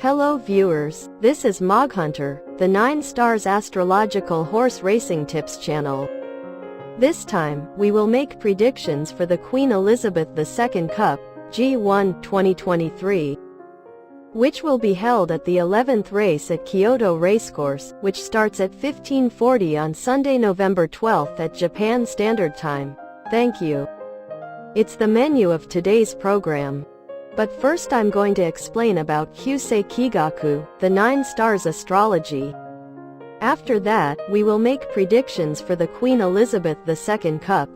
Hello viewers, this is Moghunter, the 9 Stars Astrological Horse Racing Tips channel. This time, we will make predictions for the Queen Elizabeth II Cup, G1 2023, which will be held at the 11th race at Kyoto Racecourse, which starts at 15:40 on Sunday, November 12th at Japan Standard Time. Thank you. It's the menu of today's program. But first I'm going to explain about Kyusei Kigaku, the 9 Stars Astrology. After that, we will make predictions for the Queen Elizabeth II Cup.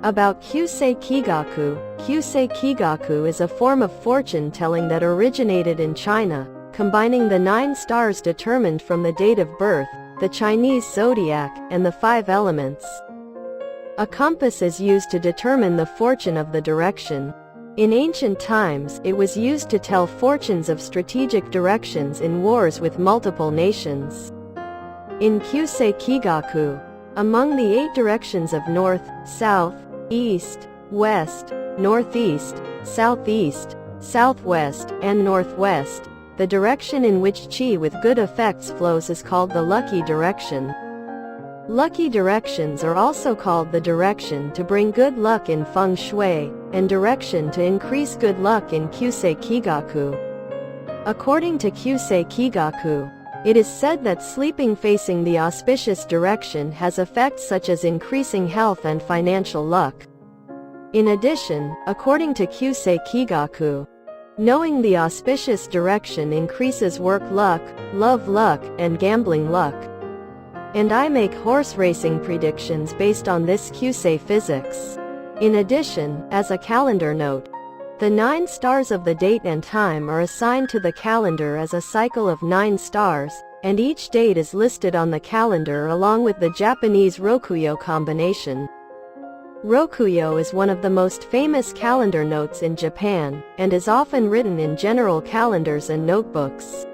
About Kyusei Kigaku. Kyusei Kigaku is a form of fortune-telling that originated in China, combining the 9 stars determined from the date of birth, the Chinese zodiac, and the 5 elements. A compass is used to determine the fortune of the direction. In ancient times, it was used to tell fortunes of strategic directions in wars with multiple nations. In Kyusei Kigaku, among the 8 directions of north, south, east, west, northeast, southeast, southwest, and northwest, the direction in which qi with good effects flows is called the lucky direction. Lucky directions are also called the direction to bring good luck in feng shui, and direction to increase good luck in Kyusei Kigaku. According to Kyusei Kigaku, it is said that sleeping facing the auspicious direction has effects such as increasing health and financial luck. In addition, according to Kyusei Kigaku, knowing the auspicious direction increases work luck, love luck, and gambling luck. And I make horse racing predictions based on this Kyusei physics. In addition, as a calendar note, the 9 stars of the date and time are assigned to the calendar as a cycle of 9 stars, and each date is listed on the calendar along with the Japanese Rokuyo combination. Rokuyo is one of the most famous calendar notes in Japan, and is often written in general calendars and notebooks.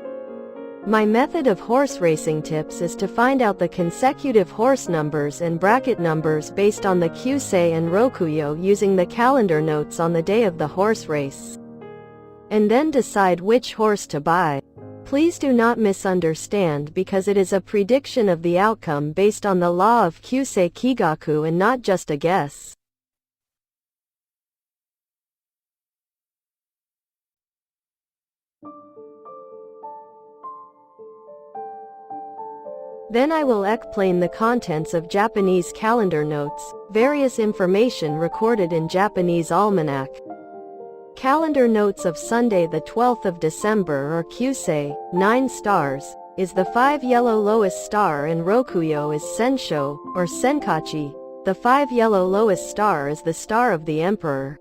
My method of horse racing tips is to find out the consecutive horse numbers and bracket numbers based on the Kyusei and Rokuyo using the calendar notes on the day of the horse race. And then decide which horse to buy. Please do not misunderstand, because it is a prediction of the outcome based on the law of Kyusei Kigaku and not just a guess. Then I will explain the contents of Japanese calendar notes, various information recorded in Japanese almanac. Calendar notes of Sunday the 12th of December or Kyusei, 9 stars, is the 5 yellow lowest star, and Rokuyo is Sensho, or Senkachi. The 5 yellow lowest star is the star of the emperor.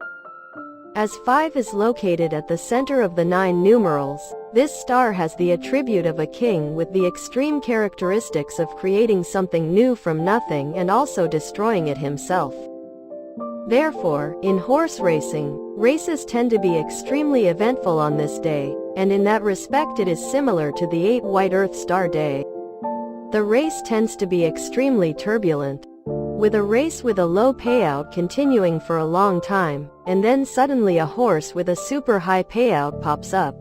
As 5 is located at the center of the 9 numerals, this star has the attribute of a king with the extreme characteristics of creating something new from nothing and also destroying it himself. Therefore, in horse racing, races tend to be extremely eventful on this day, and in that respect it is similar to the 8 White Earth Star Day. The race tends to be extremely turbulent, with a race with a low payout continuing for a long time, and then suddenly a horse with a super high payout pops up.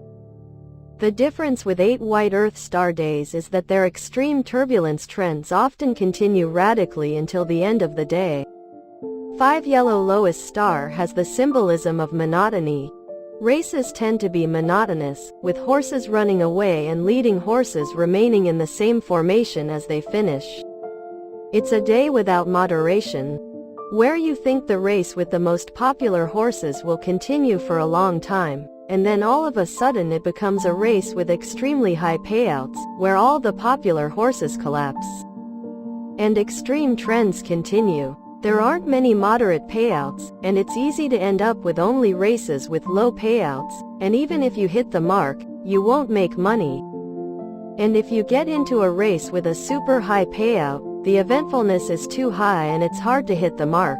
The difference with 8 White Earth Star Days is that their extreme turbulence trends often continue radically until the end of the day. 5 yellow lowest star has the symbolism of monotony. Races tend to be monotonous, with horses running away and leading horses remaining in the same formation as they finish. It's a day without moderation, where you think the race with the most popular horses will continue for a long time, and then all of a sudden it becomes a race with extremely high payouts, where all the popular horses collapse. And extreme trends continue. There aren't many moderate payouts, and it's easy to end up with only races with low payouts, and even if you hit the mark, you won't make money. And if you get into a race with a super high payout, the eventfulness is too high and it's hard to hit the mark.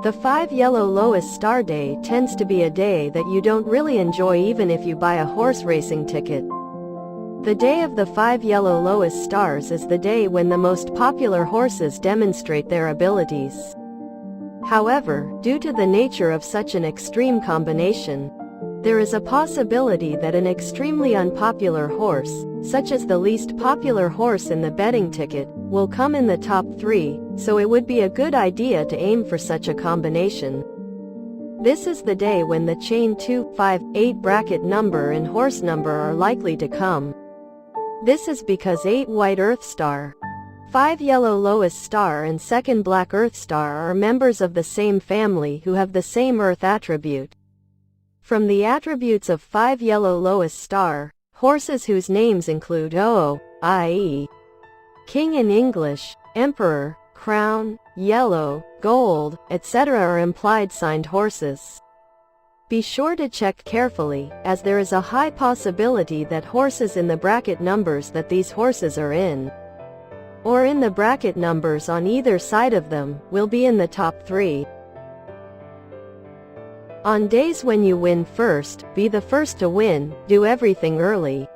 The 5 Yellow Lowest Star Day tends to be a day that you don't really enjoy even if you buy a horse racing ticket. The day of the 5 Yellow Lowest Stars is the day when the most popular horses demonstrate their abilities. However, due to the nature of such an extreme combination, there is a possibility that an extremely unpopular horse, such as the least popular horse in the betting ticket, will come in the top 3, so it would be a good idea to aim for such a combination. This is the day when the chain 2, 5, 8 bracket number and horse number are likely to come. This is because 8 White Earth Star, 5 Yellow Lowest Star and 2nd Black Earth Star are members of the same family who have the same Earth attribute. From the attributes of 5 Yellow Lowest Star, horses whose names include OO, i.e. King in English, Emperor, Crown, Yellow, Gold, etc. are implied signed horses. Be sure to check carefully, as there is a high possibility that horses in the bracket numbers that these horses are in, or in the bracket numbers on either side of them, will be in the top 3. On days when you win first, be the first to win, do everything early.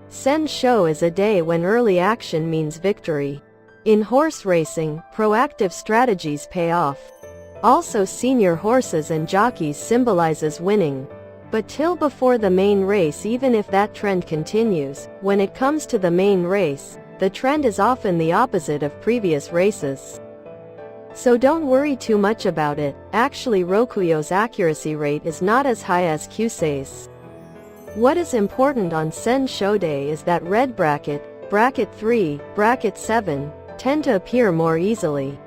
Sen Shou is a day when early action means victory. In horse racing, proactive strategies pay off. Also, senior horses and jockeys symbolizes winning. But till before the main race, even if that trend continues, when it comes to the main race, the trend is often the opposite of previous races. So don't worry too much about it. Actually, Rokuyo's accuracy rate is not as high as Kyusei's. What is important on Sen Shou Day is that red bracket, bracket 3, bracket 7, tend to appear more easily.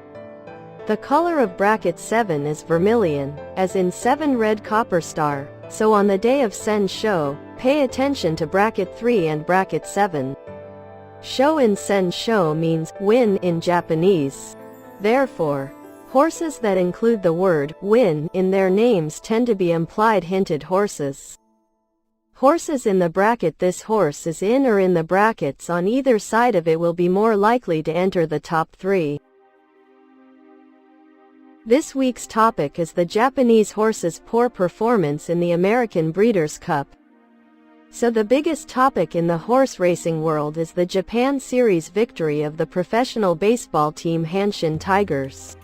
The color of bracket 7 is vermilion, as in 7 red copper star, so on the day of Sen Shou, pay attention to bracket 3 and bracket 7. Shou in Sen Shou means win in Japanese. Therefore, horses that include the word win in their names tend to be implied hinted horses. Horses in the bracket this horse is in or in the brackets on either side of it will be more likely to enter the top 3. This week's topic is the Japanese horse's poor performance in the American Breeders' Cup. So the biggest topic in the horse racing world is the Japan Series victory of the professional baseball team Hanshin Tigers.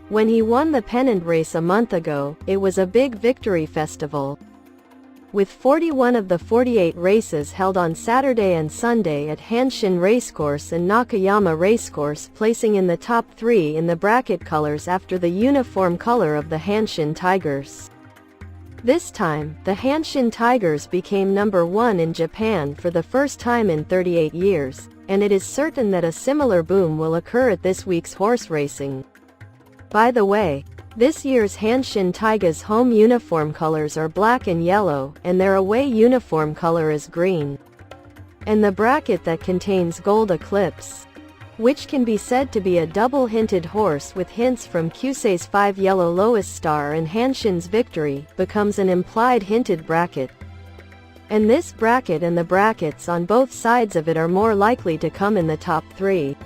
When he won the pennant race a month ago, it was a big victory festival. With 41 of the 48 races held on Saturday and Sunday at Hanshin Racecourse and Nakayama Racecourse, placing in the top 3 in the bracket colors after the uniform color of the Hanshin Tigers. This time, the Hanshin Tigers became number 1 in Japan for the first time in 38 years, and it is certain that a similar boom will occur at this week's horse racing. By the way, this year's Hanshin Tigers' home uniform colors are black and yellow, and their away uniform color is green. And the bracket that contains Gold Eclipse, which can be said to be a double-hinted horse with hints from Kyusei's 5 Yellow Lowest Star and Hanshin's victory, becomes an implied hinted bracket. And this bracket and the brackets on both sides of it are more likely to come in the top 3.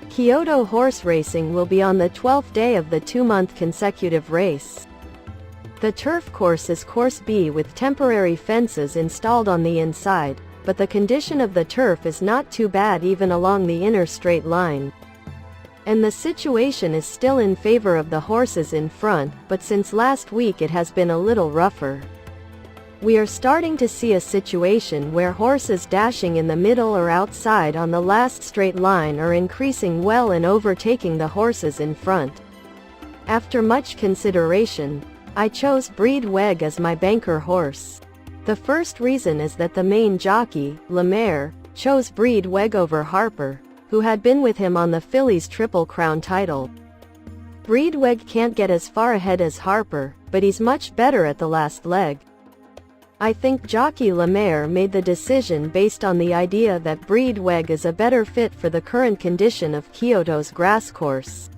Kyoto horse racing will be on the 12th day of the 2-month consecutive race. The turf course is Course B with temporary fences installed on the inside, but the condition of the turf is not too bad even along the inner straight line. And the situation is still in favor of the horses in front, but since last week it has been a little rougher. We are starting to see a situation where horses dashing in the middle or outside on the last straight line are increasing well and overtaking the horses in front. After much consideration, I chose Breed Weg as my banker horse. The first reason is that the main jockey, Lemaire, chose Breed Weg over Harper, who had been with him on the fillies' Triple Crown title. Breed Weg can't get as far ahead as Harper, but he's much better at the last leg. I think jockey Lemaire made the decision based on the idea that Breed Weg is a better fit for the current condition of Kyoto's grass course.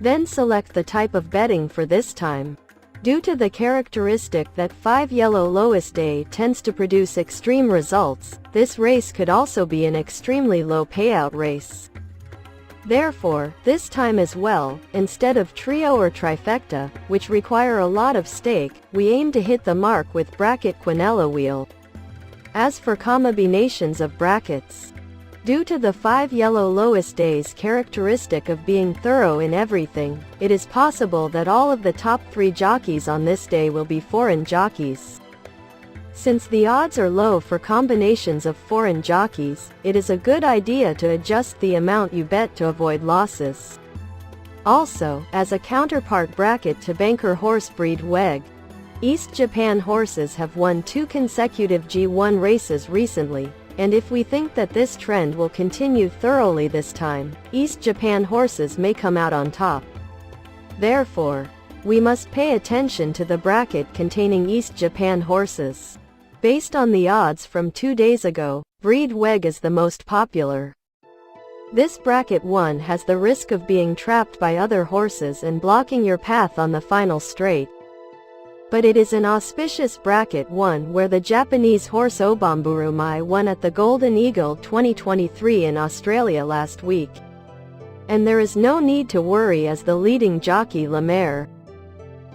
Then select the type of betting for this time. Due to the characteristic that 5 yellow lowest day tends to produce extreme results, this race could also be an extremely low payout race. Therefore, this time as well, instead of trio or trifecta, which require a lot of stake, we aim to hit the mark with bracket quinella wheel. As for combinations of brackets, due to the 5 yellow lowest days characteristic of being thorough in everything, it is possible that all of the top 3 jockeys on this day will be foreign jockeys. Since the odds are low for combinations of foreign jockeys, it is a good idea to adjust the amount you bet to avoid losses. Also, as a counterpart bracket to banker horse breed WEG, East Japan horses have won 2 consecutive G1 races recently, and if we think that this trend will continue thoroughly this time, East Japan horses may come out on top. Therefore, we must pay attention to the bracket containing East Japan horses. Based on the odds from 2 days ago, breed WEG is the most popular. This bracket 1 has the risk of being trapped by other horses and blocking your path on the final straight. But it is an auspicious bracket 1 where the Japanese horse Obamburumai won at the Golden Eagle 2023 in Australia last week. And there is no need to worry as the leading jockey Lemaire,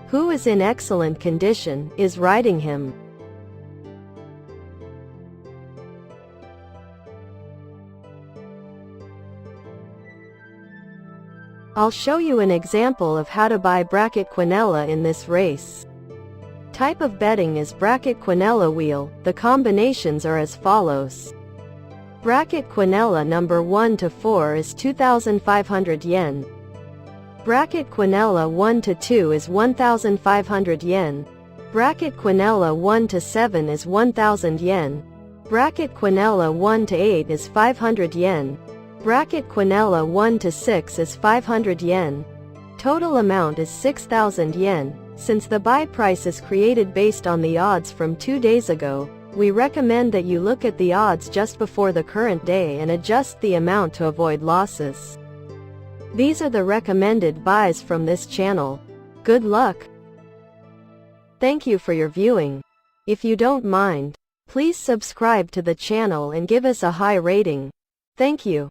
who is in excellent condition, is riding him. I'll show you an example of how to buy bracket quinella in this race. Type of betting is bracket quinella wheel. The combinations are as follows. Bracket quinella number 1 to 4 is 2,500 yen. Bracket quinella 1 to 2 is 1,500 yen. Bracket quinella 1 to 7 is 1,000 yen. Bracket quinella 1 to 8 is 500 yen. Bracket quinella 1 to 6 is 500 yen. Total amount is 6,000 yen. Since the buy price is created based on the odds from 2 days ago, we recommend that you look at the odds just before the current day and adjust the amount to avoid losses. These are the recommended buys from this channel. Good luck! Thank you for your viewing. If you don't mind, please subscribe to the channel and give us a high rating. Thank you.